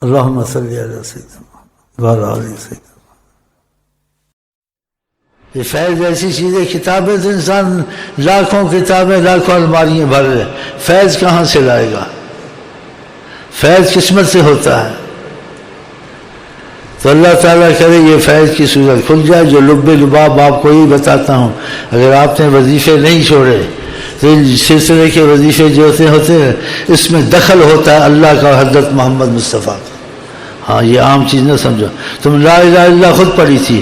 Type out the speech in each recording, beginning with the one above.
اللہم صلی علی سیدنا وعلی آل سیدنا. یہ فیض ایسی چیز ہے، کتابیں تو انسان لاکھوں کتابیں لاکھوں الماریاں بھر رہے، فیض کہاں سے لائے گا؟ فیض قسمت سے ہوتا ہے. تو اللہ تعالیٰ کرے یہ فیض کی صورت کھل جائے. جو لب لباب آپ کو ہی بتاتا ہوں، اگر آپ نے وظیفے نہیں چھوڑے تو سلسلے کے وظیفے جو ہوتے ہیں اس میں دخل ہوتا ہے اللہ کا، حضرت محمد مصطفیٰ کا. ہاں یہ عام چیز نہ سمجھو. تم لا الہ الا اللہ خود پڑھی تھی،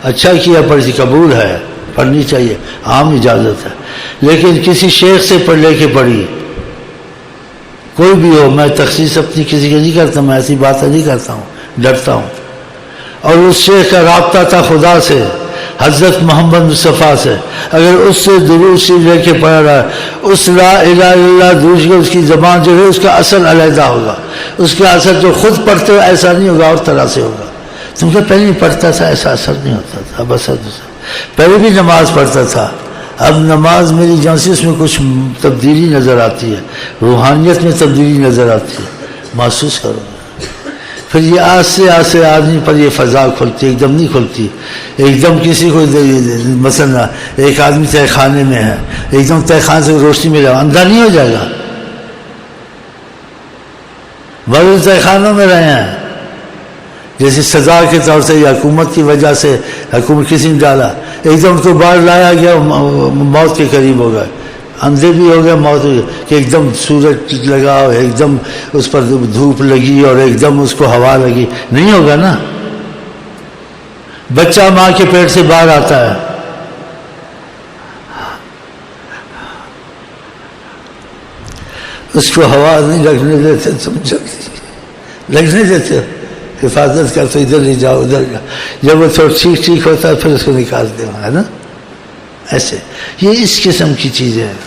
اچھا کیا پڑھی تھی، قبول ہے، پڑھنی چاہیے، عام اجازت ہے. لیکن کسی شیخ سے پڑھ لے کے پڑھی، کوئی بھی ہو، میں تخصیص اپنی کسی کے نہیں کرتا، میں ایسی باتیں نہیں کرتا ہوں، ڈرتا ہوں. اور اس شیخ کا رابطہ تھا خدا سے، حضرت محمد مصطفیٰ سے. اگر اس سے درود شریف لے کے پڑھ رہا ہے، اس لا الہ الا اللہ درود شریف، اس کی زبان جو ہے اس کا اثر علیحدہ ہوگا. اس کا اثر جو خود پڑھتے ہو ایسا نہیں ہوگا، اور طرح سے ہوگا. تم کو پہلے نہیں پڑھتا تھا ایسا اثر نہیں ہوتا تھا. اب اثر دوسرا. پہلے بھی نماز پڑھتا تھا، اب نماز میری جان سے اس میں کچھ تبدیلی نظر آتی ہے، روحانیت میں تبدیلی نظر آتی ہے، محسوس کرو. پھر یہ آہستہ آہستہ آدمی پر یہ فضا کھلتی، ایک دم نہیں کھلتی. ایک دم کسی کو مثلا ایک آدمی تہ خانے میں ہے، ایک دم تہ خانے سے روشنی میں جائے، اندھا نہیں ہو جائے گا. بڑے تہ خانوں میں رہے ہیں، جیسے سزا کے طور سے یا حکومت کی وجہ سے، حکومت کسی نے ڈالا، ایک دم تو باہر لایا گیا، موت کے قریب ہو گئے، اندھے بھی ہو گئے، موت ہو گئی. کہ ایک دم سورج لگا، ایک دم اس پر دھوپ لگی اور ایک دم اس کو ہوا لگی، نہیں ہوگا نا. بچہ ماں کے پیٹ سے باہر آتا ہے، اس کو ہوا نہیں لگنے دیتے، تم جلدی لگنے دیتے، حفاظت کر تو ادھر نہیں جاؤ ادھر جاؤ. جب وہ تھوڑا ٹھیک ہوتا ہے پھر اس کو نکالتے ہیں، ہے نا. ایسے یہ اس قسم کی چیزیں ہیں.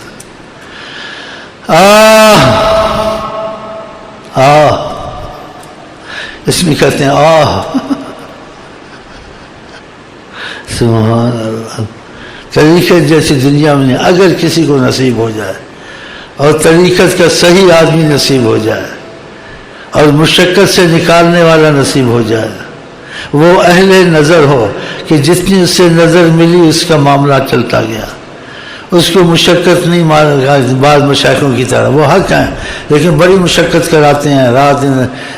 اس میں کہتے ہیں سبحان اللہ. طریقت جیسی دنیا میں نہیں، اگر کسی کو نصیب ہو جائے اور طریقت کا صحیح آدمی نصیب ہو جائے اور مشقت سے نکالنے والا نصیب ہو جائے، وہ اہل نظر ہو کہ جتنی اس سے نظر ملی اس کا معاملہ چلتا گیا، اس کو مشقت نہیں مارا. بعض مشائخوں کی طرح وہ حق ہیں لیکن بڑی مشقت کراتے ہیں، رات دن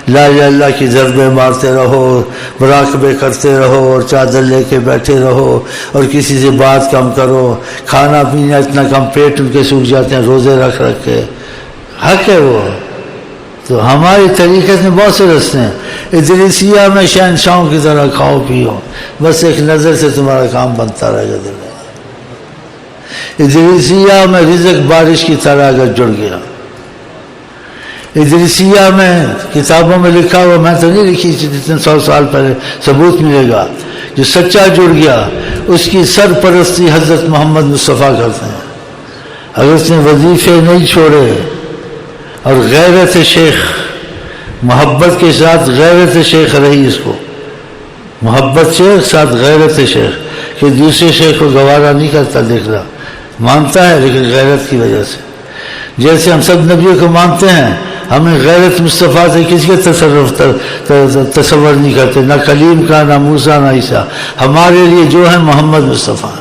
لا الہ الا اللہ کی ضربیں مارتے رہو، مراقبے کرتے رہو اور چادر لے کے بیٹھے رہو اور کسی سے بات کم کرو، کھانا پینا اتنا کم، پیٹ ان کے سوکھ جاتے ہیں روزے رکھ کے. حق ہے وہ. تو ہماری طریقت میں بہت سے رستے ہیں. ادریسیہ میں شہنشاہوں کی طرح کھاؤ پیو، بس ایک نظر سے تمہارا کام بنتا رہے گا. دل ادریسیہ میں رزق بارش کی طرح اگر جڑ گیا. ادریسیہ میں کتابوں میں لکھا ہوا، میں تو نہیں لکھی جتنے 100 سال پہلے، ثبوت ملے گا. جو سچا جڑ گیا اس کی سرپرستی حضرت محمد مصطفیٰ کرتے ہیں. اگر اس نے وظیفے نہیں چھوڑے اور غیرت شیخ، محبت کے ساتھ غیرت شیخ رہی، اس کو محبت شیخ ساتھ غیرت شیخ، کہ دوسرے شیخ کو گوارا نہیں کرتا، دیکھ رہا مانتا ہے لیکن غیرت کی وجہ سے. جیسے ہم سب نبیوں کو مانتے ہیں، ہمیں غیرت مصطفیٰ سے کسی کے تصور نہیں کرتے، نہ کلیم کا، نہ موسیٰ، نہ عیسیٰ. ہمارے لیے جو ہے محمد مصطفیٰ.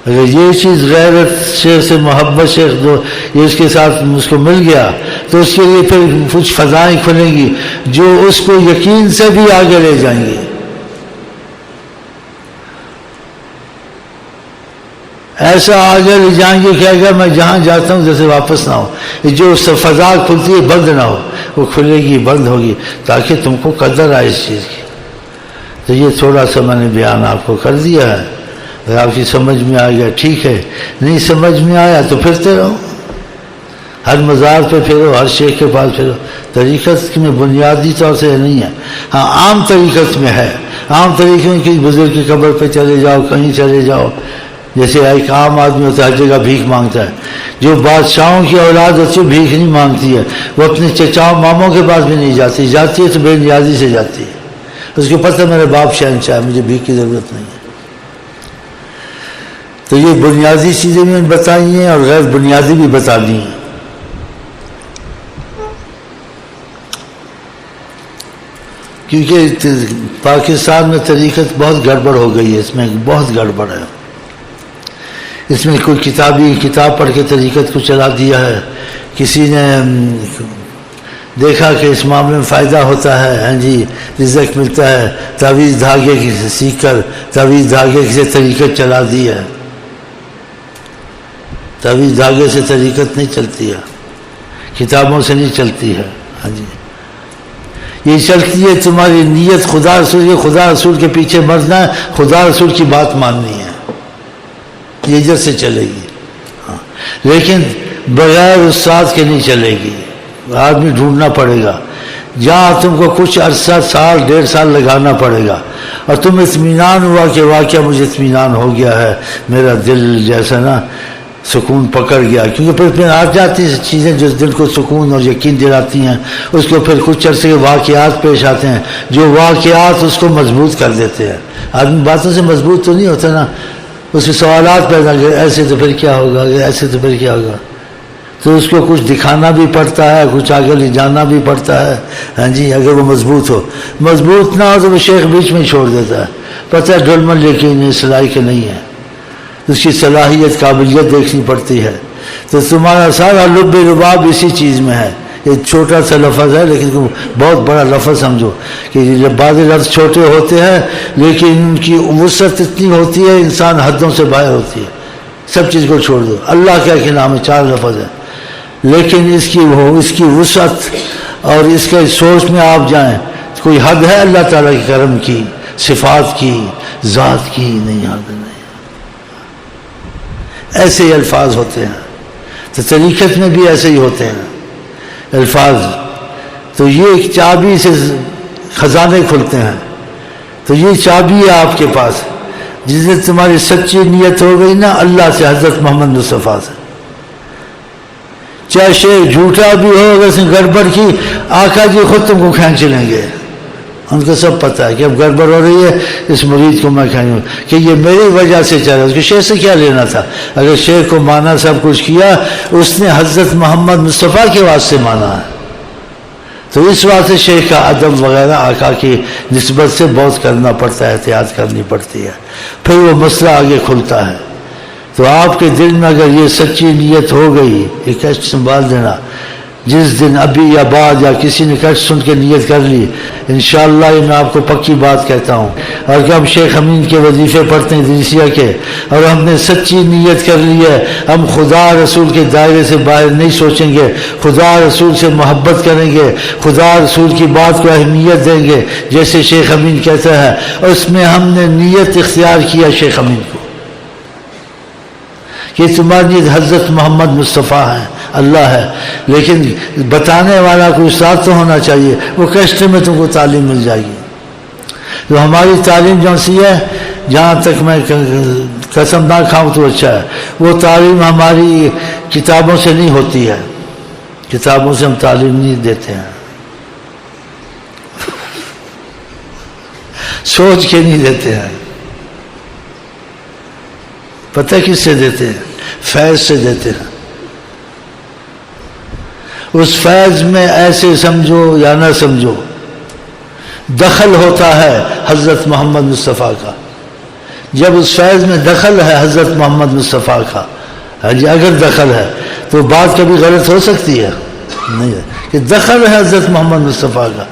اگر یہ چیز غیرت شیخ سے، محبت شیخ جو یہ اس کے ساتھ اس کو مل گیا تو اس کے لیے پھر کچھ فضائیں کھلیں گی جو اس کو یقین سے بھی آگے لے جائیں گے. ایسا آگے لے جائیں گے کہ اگر میں جہاں جاتا ہوں جیسے واپس نہ ہو. جو فضا کھلتی ہے بند نہ ہو، وہ کھلے گی، بند ہوگی، تاکہ تم کو قدر آئے اس چیز کی. تو یہ تھوڑا سا میں نے بیان آپ کو کر دیا ہے. اگر آپ کی سمجھ میں آ گیا ٹھیک ہے، نہیں سمجھ میں آیا تو پھرتے رہو، ہر مزار پہ پھرو، ہر شیخ کے پاس پھرو. طریقت میں بنیادی طور سے نہیں ہے. ہاں عام طریقت میں ہے. عام طریقے میں کسی بزرگ کی قبر پہ چلے جاؤ، کہیں چلے جاؤ. جیسے ایک عام آدمی ہوتا ہے ہر جگہ بھیک مانگتا ہے. جو بادشاہوں کی اولاد ہوتی ہے بھیک نہیں مانگتی ہے، وہ اپنے چچاؤں ماموں کے پاس بھی نہیں جاتی ہے تو بے نیازی سے جاتی ہے. اس کو پتہ میرے باپ شہنشاہ ہے، مجھے بھیک کی ضرورت نہیں ہے. تو یہ بنیادی چیزیں بھی بتائی ہیں اور غیر بنیادی بھی بتا دی ہیں. کیونکہ پاکستان میں طریقت بہت گڑبڑ ہو گئی ہے، اس میں بہت گڑبڑ ہے. اس میں کوئی کتاب پڑھ کے طریقت کو چلا دیا ہے. کسی نے دیکھا کہ اس معاملے میں فائدہ ہوتا ہے، ہاں جی رزق ملتا ہے، تعویذ دھاگے سے سیکھ کر تعویذ دھاگے سے طریقت چلا دی ہے. تعویذ دھاگے سے طریقت نہیں چلتی ہے، کتابوں سے نہیں چلتی ہے. ہاں جی یہ چلتی ہے تمہاری نیت خدا رسول، خدا رسول کے پیچھے مرنا ہے، خدا رسول کی بات ماننی ہے، یہ ادھر سے چلے گی. ہاں لیکن بغیر استاد کے نہیں چلے گی، آدمی ڈھونڈنا پڑے گا جہاں تم کو کچھ عرصہ سال 1.5 سال لگانا پڑے گا، اور تم اطمینان ہوا کہ واقعہ مجھے اطمینان ہو گیا ہے، میرا دل جیسا نا سکون پکڑ گیا. کیونکہ پھر آ جاتی ہیں چیزیں جو دل کو سکون اور یقین دلاتی ہیں، اس کو پھر کچھ عرصے کے واقعات پیش آتے ہیں جو واقعات اس کو مضبوط کر دیتے ہیں. آدمی باتوں سے مضبوط تو نہیں ہوتا نا، اس کے سوالات پیدا کر ایسے تو پھر کیا ہوگا، ایسے تو پھر کیا ہوگا، تو اس کو کچھ دکھانا بھی پڑتا ہے، کچھ آگے لے جانا بھی پڑتا ہے. ہاں جی اگر وہ مضبوط ہو، مضبوط نہ ہو تو وہ شیخ بیچ میں چھوڑ دیتا ہے، پتہ ہے ڈھلمل لیکن صلاحی کے نہیں ہے، اس کی صلاحیت قابلیت دیکھنی پڑتی ہے. تو تمہارا سارا لب رباب اسی چیز میں ہے. یہ چھوٹا سا لفظ ہے لیکن بہت بڑا لفظ سمجھو کہ بعض لفظ چھوٹے ہوتے ہیں لیکن ان کی وسعت اتنی ہوتی ہے انسان حدوں سے باہر ہوتی ہے. سب چیز کو چھوڑ دو، اللہ کیا کہ نام ہے، 4 لفظ ہے، لیکن اس کی وسعت اور اس کے سوچ میں آپ جائیں کوئی حد ہے اللہ تعالیٰ کے کرم کی، صفات کی، ذات کی نہیں، حد نہیں. ایسے ہی الفاظ ہوتے ہیں، تو طریقت میں بھی ایسے ہی ہوتے ہیں الفاظ. تو یہ ایک چابی سے خزانے کھلتے ہیں. تو یہ چابی ہے آپ کے پاس، جس سے تمہاری سچی نیت ہو گئی نا اللہ سے، حضرت محمد مصطفیٰ سے، چاہے شیخ جھوٹا بھی ہو، اگر اس نے گڑبڑ کی آقا جی خود تم کو کھینچ لیں گے. ان کو سب پتہ ہے کہ اب گڑبڑ ہو رہی ہے، اس مرید کو میں کھینچوں کہ یہ میری وجہ سے چل رہا ہے. اس کو شیخ سے کیا لینا تھا؟ اگر شیخ کو مانا سب کچھ کیا، اس نے حضرت محمد مصطفیٰ کے واسطے مانا ہے. تو اس واسطے شیخ کا ادب وغیرہ آقا کی نسبت سے بہت کرنا پڑتا ہے، احتیاط کرنی پڑتی ہے، پھر وہ مسئلہ آگے کھلتا ہے. تو آپ کے دل میں اگر یہ سچی نیت ہو گئی، یہ کشٹ سنبھال دینا. جس دن ابھی یا بعد یا کسی نے کشٹ سن کے نیت کر لی، انشاءاللہ یہ میں آپ کو پکی بات کہتا ہوں، اور کہ ہم شیخ امین کے وظیفے پڑھتے ہیں ادریسیہ کے، اور ہم نے سچی نیت کر لی ہے، ہم خدا رسول کے دائرے سے باہر نہیں سوچیں گے، خدا رسول سے محبت کریں گے، خدا رسول کی بات کو اہمیت دیں گے جیسے شیخ امین کہتا ہے. اور اس میں ہم نے نیت اختیار کیا شیخ امین کو کہ تمہاری حضرت محمد مصطفیٰ ہے، اللہ ہے. لیکن بتانے والا کوئی استاد تو ہونا چاہیے، وہ کشت میں تم کو تعلیم مل جائے گی. تو ہماری تعلیم جو سی ہے، جہاں تک میں قسم نہ کھاؤں تو اچھا ہے، وہ تعلیم ہماری کتابوں سے نہیں ہوتی ہے، کتابوں سے ہم تعلیم نہیں دیتے ہیں، سوچ کے نہیں دیتے ہیں. پتہ کس سے دیتے ہیں؟ فیض سے دیتے ہیں. اس فیض میں ایسے سمجھو یا نہ سمجھو دخل ہوتا ہے حضرت محمد مصطفیٰ کا. جب اس فیض میں دخل ہے حضرت محمد مصطفیٰ کا، اگر دخل ہے تو بات کبھی غلط ہو سکتی ہے نہیں ہے کہ دخل ہے حضرت محمد مصطفیٰ کا.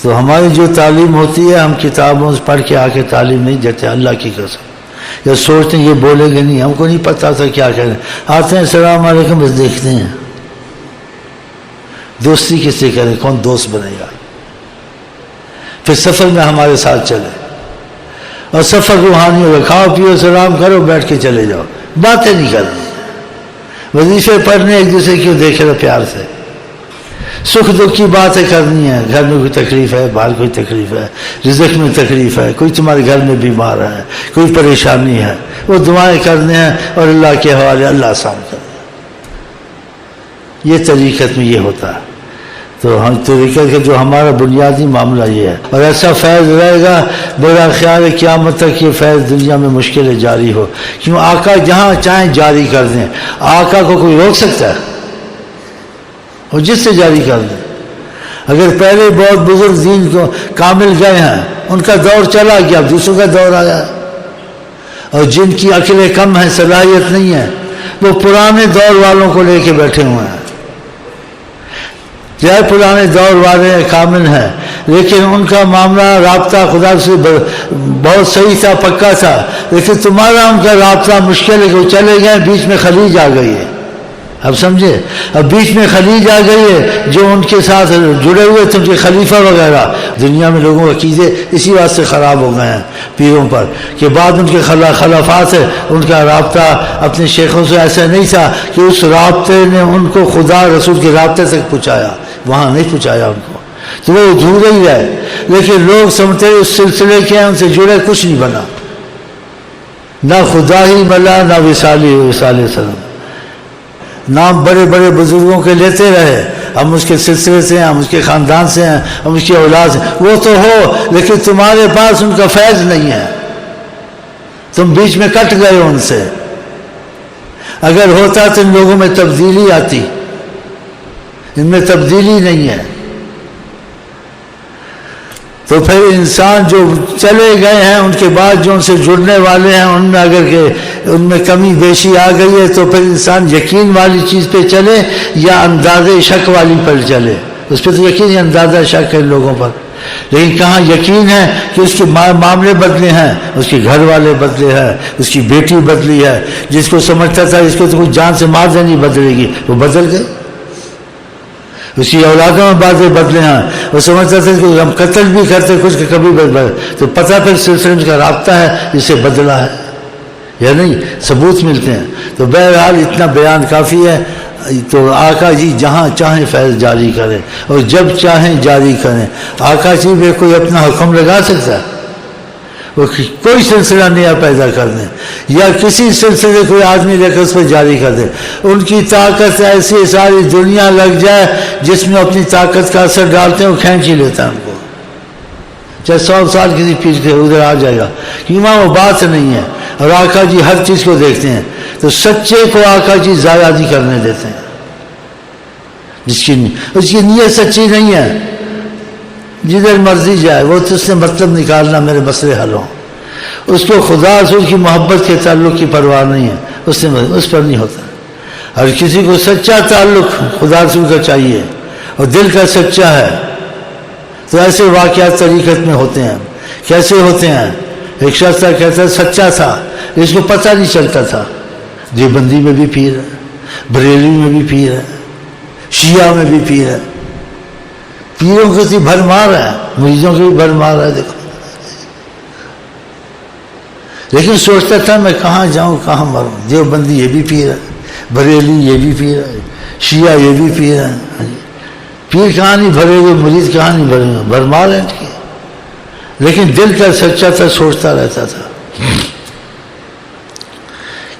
تو ہماری جو تعلیم ہوتی ہے ہم کتابوں سے پڑھ کے آ کے تعلیم نہیں دیتے، اللہ کی قسم. یا سوچتے ہیں یہ بولیں گے نہیں، ہم کو نہیں پتا تھا کیا کہہ رہے ہیں، آتے ہیں السلام علیکم بس دیکھتے ہیں. دوستی کس سے کریں، کون دوست بنے گا؟ پھر سفر میں ہمارے ساتھ چلے، اور سفر روحانی ہوگا، کھاؤ پیو سلام کرو بیٹھ کے چلے جاؤ، باتیں نہیں کرنی. وظیفے پڑھنے ایک دوسرے کیوں دیکھ رہے پیار سے، سکھ دکھ کی باتیں کرنی ہے. گھر میں کوئی تکلیف ہے، باہر کوئی تکلیف ہے، رزق میں تکلیف ہے، کوئی تمہارے گھر میں بیمار ہے، کوئی پریشانی ہے، وہ دعائیں کرنے ہیں اور اللہ کے حوالے، اللہ آسان کرے. یہ طریقت میں یہ ہوتا ہے. تو ہم طریقت کا جو ہمارا بنیادی معاملہ یہ ہے، اور ایسا فیض رہے گا میرا خیال ہے قیامت تک یہ فیض دنیا میں مشکل جاری ہو. کیوں آقا جہاں چاہیں جاری کر دیں، آقا کو کوئی روک سکتا ہے؟ اور جس سے جاری کر دیں. اگر پہلے بہت بزرگ دین کو کامل گئے ہیں، ان کا دور چلا گیا، اب دوسروں کا دور آیا، اور جن کی عقلیں کم ہیں، صلاحیت نہیں ہے، وہ پرانے دور والوں کو لے کے بیٹھے ہوئے ہیں۔ چاہے پرانے دور والے کامل ہیں، لیکن ان کا معاملہ رابطہ خدا سے بہت صحیح تھا، پکا تھا، لیکن تمہارا ان کا رابطہ مشکل ہے کہ وہ چلے گئے، بیچ میں خلیج آ گئی ہے۔ اب سمجھے، اب بیچ میں خلیج آ گئی ہے، جو ان کے ساتھ جڑے ہوئے تھے، ان کے خلیفہ وغیرہ، دنیا میں لوگوں کے عقیدے اسی واسطے خراب ہو گئے ہیں پیروں پر، کہ بعد ان کے خلافات ہے، ان کا رابطہ اپنے شیخوں سے ایسا نہیں تھا کہ اس رابطے نے ان کو خدا رسول کے رابطے تک پہنچایا، وہاں نہیں پہنچایا ان کو، تو وہ ادھورے ہی رہے۔ لیکن لوگ سمجھتے اس سلسلے کے ان سے جڑے، کچھ نہیں بنا، نہ خدا ہی ملا، نہ وصال وسلم، نام بڑے بڑے بزرگوں کے لیتے رہے، ہم اس کے سلسلے سے ہیں، ہم اس کے خاندان سے ہیں، ہم اس کی اولاد سے، وہ تو ہو، لیکن تمہارے پاس ان کا فیض نہیں ہے، تم بیچ میں کٹ گئے ان سے۔ اگر ہوتا تو ان لوگوں میں تبدیلی آتی، ان میں تبدیلی نہیں ہے، تو پھر انسان جو چلے گئے ہیں ان کے بعد جو ان سے جڑنے والے ہیں، ان میں اگر کہ ان میں کمی بیشی آ گئی ہے، تو پھر انسان یقین والی چیز پہ چلے یا اندازے شک والی پر چلے۔ اس پہ تو یقین ہی، اندازہ شک ہے لوگوں پر، لیکن کہاں یقین ہے کہ اس کے معاملے بدلے ہیں، اس کے گھر والے بدلے ہیں، اس کی بیٹی بدلی ہے، جس کو سمجھتا تھا اس کو تو کچھ جان سے مار دینی بدلے گی، وہ بدل گئے، اس کی اولادوں میں باتیں بدلے ہیں، وہ سمجھتا تھا کہ ہم قتل بھی کرتے کچھ کہ کبھی بدل، تو پتہ پھر سلسلے کا رابطہ ہے جسے بدلا ہے یا نہیں، ثبوت ملتے ہیں۔ تو بہرحال اتنا بیان کافی ہے۔ تو آقا جی جہاں چاہیں فیض جاری کریں اور جب چاہیں جاری کریں، آقا جی میں کوئی اپنا حکم لگا سکتا ہے؟ وہ کوئی سلسلہ نیا پیدا کر دیں یا کسی سلسلے کوئی آدمی لے کر اس پہ جاری کر دے، ان کی طاقت ایسی ساری دنیا لگ جائے جس میں اپنی طاقت کا اثر ڈالتے ہیں، وہ کھینچ ہی لیتا ہے ان کو، چاہے 100 سال کسی پیر کے ادھر آ جائے گا، کیوں وہاں وہ بات نہیں ہے۔ اور آقا جی ہر چیز کو دیکھتے ہیں، تو سچے کو آقا جی ضائع نہیں کرنے دیتے ہیں، اس کی نیت سچی نہیں ہے، جدھر مرضی جائے وہ تو اس نے مطلب نکالنا میرے مسئلے حل ہوں، اس کو خدا رسول کی محبت کے تعلق کی پرواہ نہیں ہے، اس پر نہیں ہوتا۔ اور کسی کو سچا تعلق خدا رسول کا چاہیے اور دل کا سچا ہے، تو ایسے واقعات طریقت میں ہوتے ہیں۔ کیسے ہوتے ہیں؟ ایک شخص تھا، کہتا سچا تھا، اس کو پتہ نہیں چلتا تھا، دیوبندی میں بھی پیر ہے، بریلی میں بھی پیر ہے، شیعہ میں بھی پیر ہے، پیروں کی سی بھرمار ہے، مریضوں کی بھی بھرمار ہے، دیکھو، لیکن سوچتا تھا میں کہاں جاؤں کہاں مروں، دیوبندی یہ بھی پیر ہے، بریلی یہ بھی پیر ہے، شیعہ یہ بھی پیر ہے، پیر کہاں نہیں بھرے ہوئے، مریض کہاں نہیں بھرے ہوئے، بھرمار ہے ان کی، لیکن دل کا سچا تھا، سوچتا رہتا تھا۔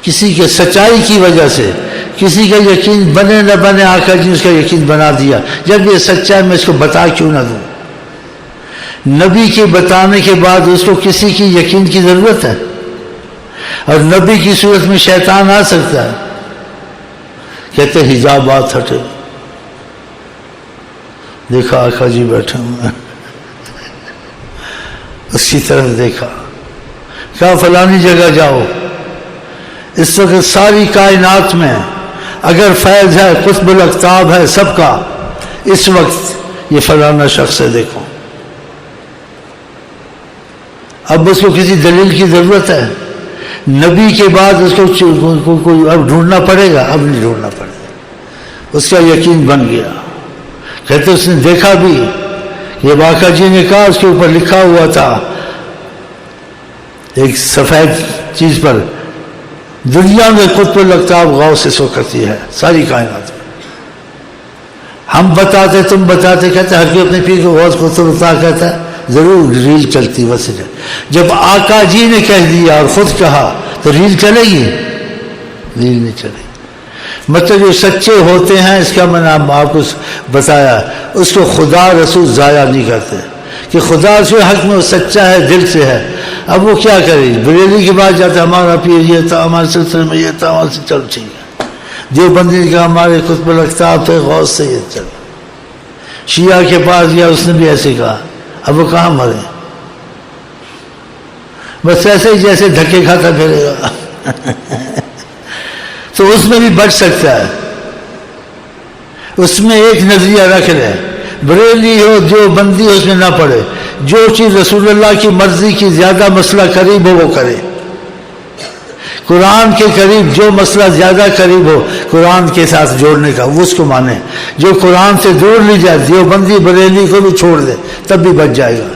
کسی کے سچائی کی وجہ سے کسی کا یقین بنے نہ بنے، آقا جی اس کا یقین بنا دیا، جب یہ سچا ہے میں اس کو بتا کیوں نہ دوں۔ نبی کے بتانے کے بعد اس کو کسی کی یقین کی ضرورت ہے، اور نبی کی صورت میں شیطان آ سکتا ہے، کہتے حجابات ہٹے، دیکھا آقا جی بیٹھے ہوئے، اس کی طرف دیکھا، کہا فلانی جگہ جاؤ، اس وقت ساری کائنات میں اگر فیض ہے، قطب الاقطاب ہے سب کا، اس وقت یہ فلانا شخص ہے، دیکھو۔ اب اس کو کسی دلیل کی ضرورت ہے؟ نبی کے بعد اس کو اب ڈھونڈنا پڑے گا؟ اب نہیں ڈھونڈنا پڑے گا، اس کا یقین بن گیا۔ کہتے اس نے دیکھا بھی، یہ آقا جی نے کہا، اس کے اوپر لکھا ہوا تھا ایک سفید چیز پر، دنیا میں قطب الاقطاب غوث اس وقت یہ ہے ساری کائنات میں۔ ہم بتاتے تم بتاتے، کہتے ہر کوئی اپنے پیر کو غوث قطب الاقطاب کہتا ہے، ضرور ریل چلتی بس۔ جب آقا جی نے کہہ دیا اور خود کہا تو ریل چلے گی؟ ریل نہیں چلے گی۔ مطلب جو سچے ہوتے ہیں، اس کا میں نے آپ کو بتایا، اس کو خدا رسول ضائع نہیں کرتے، کہ خدا رسول حق میں وہ سچا ہے، دل سے ہے۔ اب وہ کیا کرے، بریلی کے بعد جاتا ہمارا پیر یہ تھا، ہمارے سلسلے میں یہ تھا، وہاں سے چل ٹھیک ہے، دیوبندی کا ہمارے قطب الاقطاب تھے، غوث سے یہ چل، شیعہ کے پاس گیا، اس نے بھی ایسے کہا، اب وہ کہاں مرے، بس ایسے ہی جیسے دھکے کھاتا پھرے گا تو اس میں بھی بچ سکتا ہے، اس میں ایک نظریہ رکھ لے، بریلی ہو جو بندی ہو اس میں نہ پڑے، جو چیز رسول اللہ کی مرضی کی زیادہ مسئلہ قریب ہو وہ کرے، قرآن کے قریب جو مسئلہ زیادہ قریب ہو قرآن کے ساتھ جوڑنے کا وہ اس کو مانے، جو قرآن سے دور لی جائے، جو بندی بریلی کو بھی چھوڑ دے تب بھی بچ جائے گا،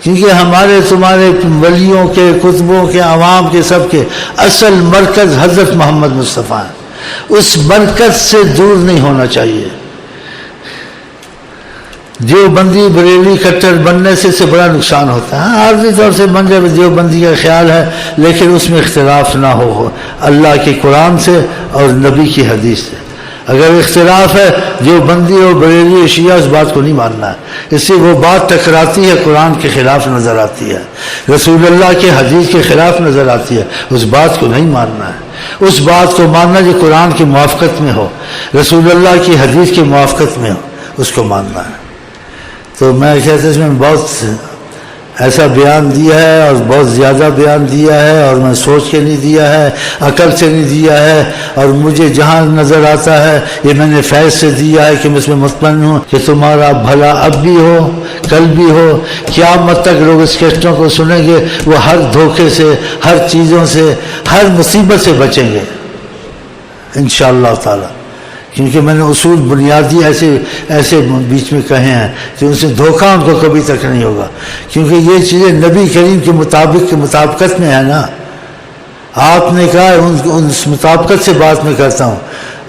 کیونکہ ہمارے تمہارے ولیوں کے، کتبوں کے، عوام کے، سب کے اصل مرکز حضرت محمد مصطفیٰ ہے، اس مرکز سے دور نہیں ہونا چاہیے۔ دیوبندی بریلی کٹر بننے سے بڑا نقصان ہوتا ہے، عارضی طور سے بن جائے دیوبندی کا خیال ہے، لیکن اس میں اختلاف نہ ہو اللہ کے قرآن سے اور نبی کی حدیث سے۔ اگر اختلاف ہے دیوبندی اور بریلی شیعہ، اس بات کو نہیں ماننا ہے، اس سے وہ بات ٹکراتی ہے، قرآن کے خلاف نظر آتی ہے، رسول اللہ کے حدیث کے خلاف نظر آتی ہے، اس بات کو نہیں ماننا ہے، اس بات کو ماننا جو قرآن کی موافقت میں ہو، رسول اللہ کی حدیث کی موافقت میں ہو، اس کو ماننا ہے۔ تو میں کہتے ہیں اس میں بہت ایسا بیان دیا ہے اور بہت زیادہ بیان دیا ہے، اور میں سوچ کے نہیں دیا ہے، عقل سے نہیں دیا ہے، اور مجھے جہاں نظر آتا ہے یہ میں نے فیض سے دیا ہے کہ میں اس میں مطمئن ہوں کہ تمہارا بھلا اب بھی ہو، کل بھی ہو، قیامت تک لوگ اس کیسٹوں کو سنیں گے، وہ ہر دھوکے سے، ہر چیزوں سے، ہر مصیبت سے بچیں گے انشاءاللہ تعالی، کیونکہ میں نے اصول بنیادی ایسے بیچ میں کہے ہیں کہ ان سے دھوکہ ان کو کبھی تک نہیں ہوگا، کیونکہ یہ چیزیں نبی کریم کے مطابقت میں ہے نا۔ آپ نے کہا اس مطابقت سے بات میں کرتا ہوں،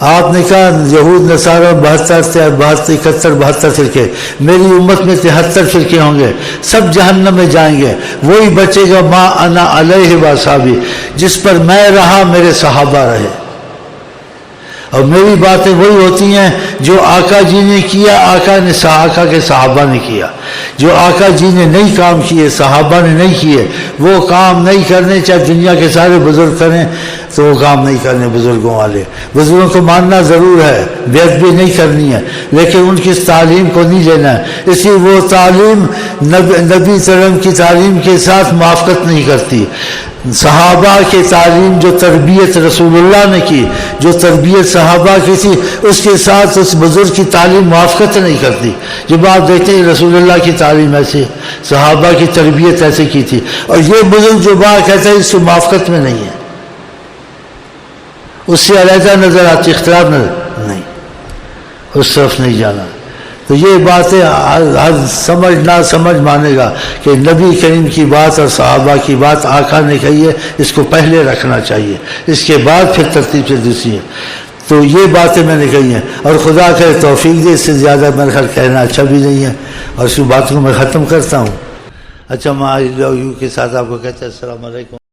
آپ نے کہا یہود نصارہ 72 فرقے، میری امت میں 73 فرقے ہوں گے، سب جہنم میں جائیں گے، وہی بچے گا ما انا علیہ واصحابی، جس پر میں رہا میرے صحابہ رہے، اور میری باتیں وہی ہوتی ہیں جو آقا جی نے کیا، آقا کے صحابہ نے کیا، جو آقا جی نے نہیں کام کیے، صحابہ نے نہیں کیے، وہ کام نہیں کرنے، چاہے دنیا کے سارے بزرگ کریں تو وہ کام نہیں کرنے، بزرگوں والے، بزرگوں کو ماننا ضرور ہے، بیعت بھی نہیں کرنی ہے، لیکن ان کی تعلیم کو نہیں لینا ہے، اس لیے وہ تعلیم نبی کرم کی تعلیم کے ساتھ موافقت نہیں کرتی۔ صحابہ کی تعلیم، جو تربیت رسول اللہ نے کی، جو تربیت صحابہ کی تھی، اس کے ساتھ اس بزرگ کی تعلیم موافقت نہیں کرتی۔ جب آپ دیکھتے ہیں رسول اللہ کی تعلیم ایسے، صحابہ کی تربیت ایسے کی تھی، اور یہ بزرگ جو بات کہتا ہے اس سے موافقت میں نہیں ہے، اس سے علیحدہ نظر آتی، اختلاف نظر نہیں، اس طرف نہیں جانا۔ تو یہ باتیں ہر سمجھ نہ سمجھ مانے گا کہ نبی کریم کی بات اور صحابہ کی بات آقا نے کہی ہے، اس کو پہلے رکھنا چاہیے، اس کے بعد پھر ترتیب سے دوسری ہے۔ تو یہ باتیں میں نے کہی ہیں، اور خدا کرے توفیق دے، اس سے زیادہ میرے خیال کہنا اچھا بھی نہیں ہے، اور اس بات کو میں ختم کرتا ہوں۔ اچھا میں آئی لو یو کے ساتھ آپ کو کہتے ہیں السلام علیکم۔